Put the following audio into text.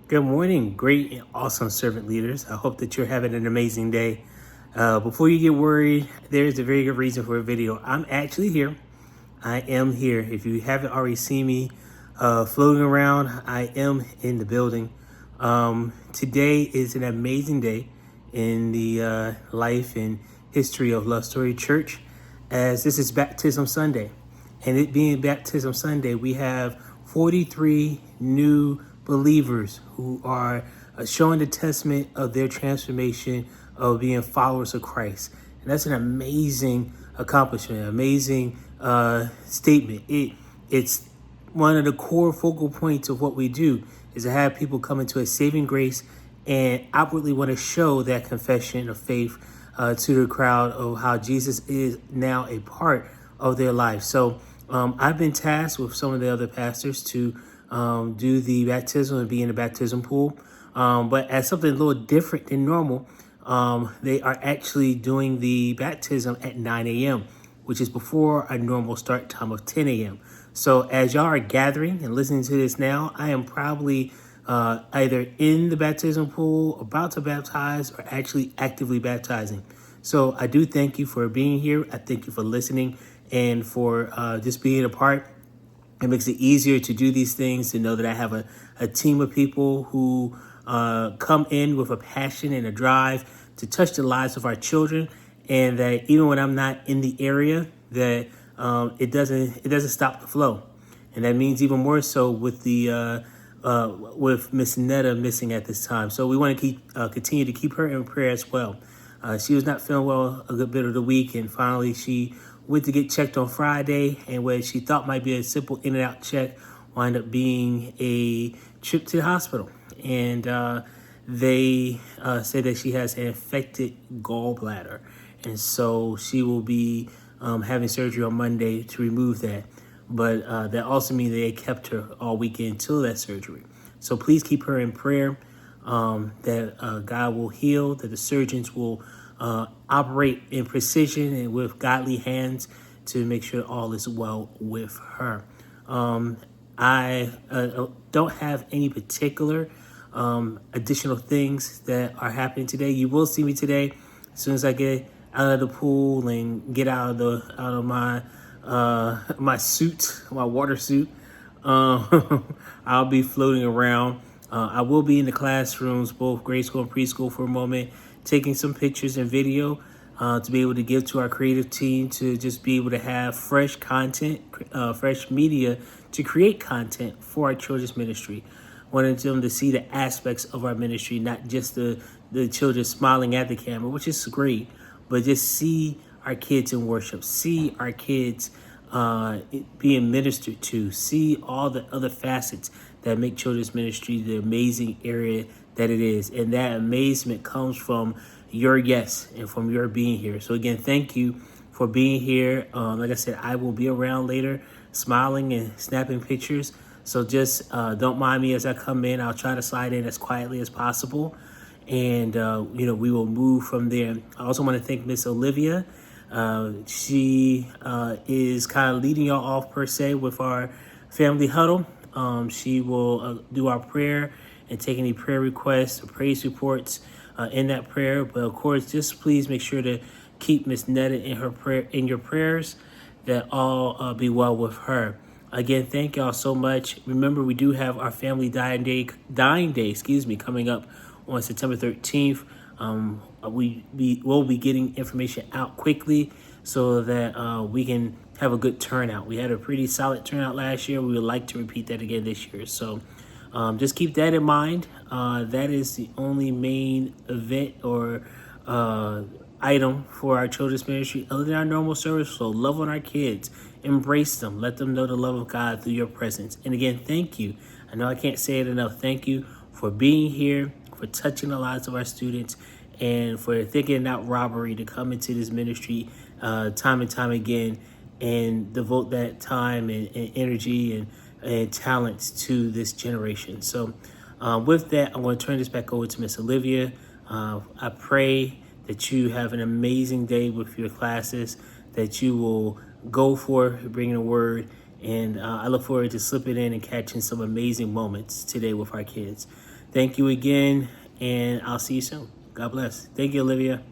Good morning, great and awesome servant leaders. I hope that you're having an amazing day. Before you get worried, there's a very good reason for a video. I'm actually here. I am here. If you haven't already seen me floating around, I am in the building. Today is an amazing day in the life and history of Love Story Church, as this is Baptism Sunday. And it being Baptism Sunday, we have 43 new believers who are showing the testament of their transformation of being followers of Christ. And that's an amazing accomplishment, amazing statement. It's one of the core focal points of what we do is to have people come into a saving grace and outwardly want to show that confession of faith to the crowd of how Jesus is now a part of their life. So I've been tasked with some of the other pastors to do the baptism and be in the baptism pool. But as something a little different than normal, they are actually doing the baptism at 9 a.m., which is before our normal start time of 10 a.m. So as y'all are gathering and listening to this now, I am probably either in the baptism pool, about to baptize, or actually actively baptizing. So I do thank you for being here. I thank you for listening and for just being a part. It makes it easier to do these things, to know that I have a team of people who come in with a passion and a drive to touch the lives of our children, and that even when I'm not in the area, that it doesn't stop the flow. And that means even more so with the with Miss Netta missing at this time. So we want to continue to keep her in prayer as well. She was not feeling well a good bit of the week, and finally she went to get checked on Friday, and what she thought might be a simple in and out check wound up being a trip to the hospital. And they say that she has an infected gallbladder, and so she will be having surgery on Monday to remove that. But that also means they kept her all weekend until that surgery. So please keep her in prayer, that God will heal, that the surgeons will operate in precision and with godly hands to make sure all is well with her. I don't have any particular additional things that are happening today. You will see me today as soon as I get out of the pool and get out of my my suit, my water suit. I'll be floating around. I will be in the classrooms, both grade school and preschool, for a moment, taking some pictures and video to be able to give to our creative team, to just be able to have fresh content, fresh media to create content for our children's ministry. Wanted them to see the aspects of our ministry, not just the children smiling at the camera, which is great, but just see our kids in worship, see our kids being ministered to, see all the other facets that make children's ministry the amazing area that it is. And that amazement comes from your yes and from your being here. So again, thank you for being here. Like I said, I will be around later smiling and snapping pictures. So just don't mind me as I come in. I'll try to slide in as quietly as possible. And, we will move from there. I also want to thank Miss Olivia. She is kind of leading y'all off, per se, with our family huddle. She will do our prayer and take any prayer requests or praise reports in that prayer. But of course, just please make sure to keep Miss Netta in your prayers, that all be well with her. Again, thank y'all so much. Remember, we do have our family dying day, coming up on September 13th. We will be getting information out quickly so that we can have a good turnout. We had a pretty solid turnout last year. We would like to repeat that again this year. So just keep that in mind. That is the only main event or item for our children's ministry other than our normal service. So love on our kids, embrace them, let them know the love of God through your presence. And again, thank you. I know I can't say it enough. Thank you for being here, for touching the lives of our students, and for thinking out robbery to come into this ministry time and time again and devote that time and energy and talents to this generation. So with that, I'm going to turn this back over to Miss Olivia. I pray that you have an amazing day with your classes, that you will go for bringing a word And I look forward to slipping in and catching some amazing moments today with our kids. Thank you again, and I'll see you soon. God bless. Thank you, Olivia.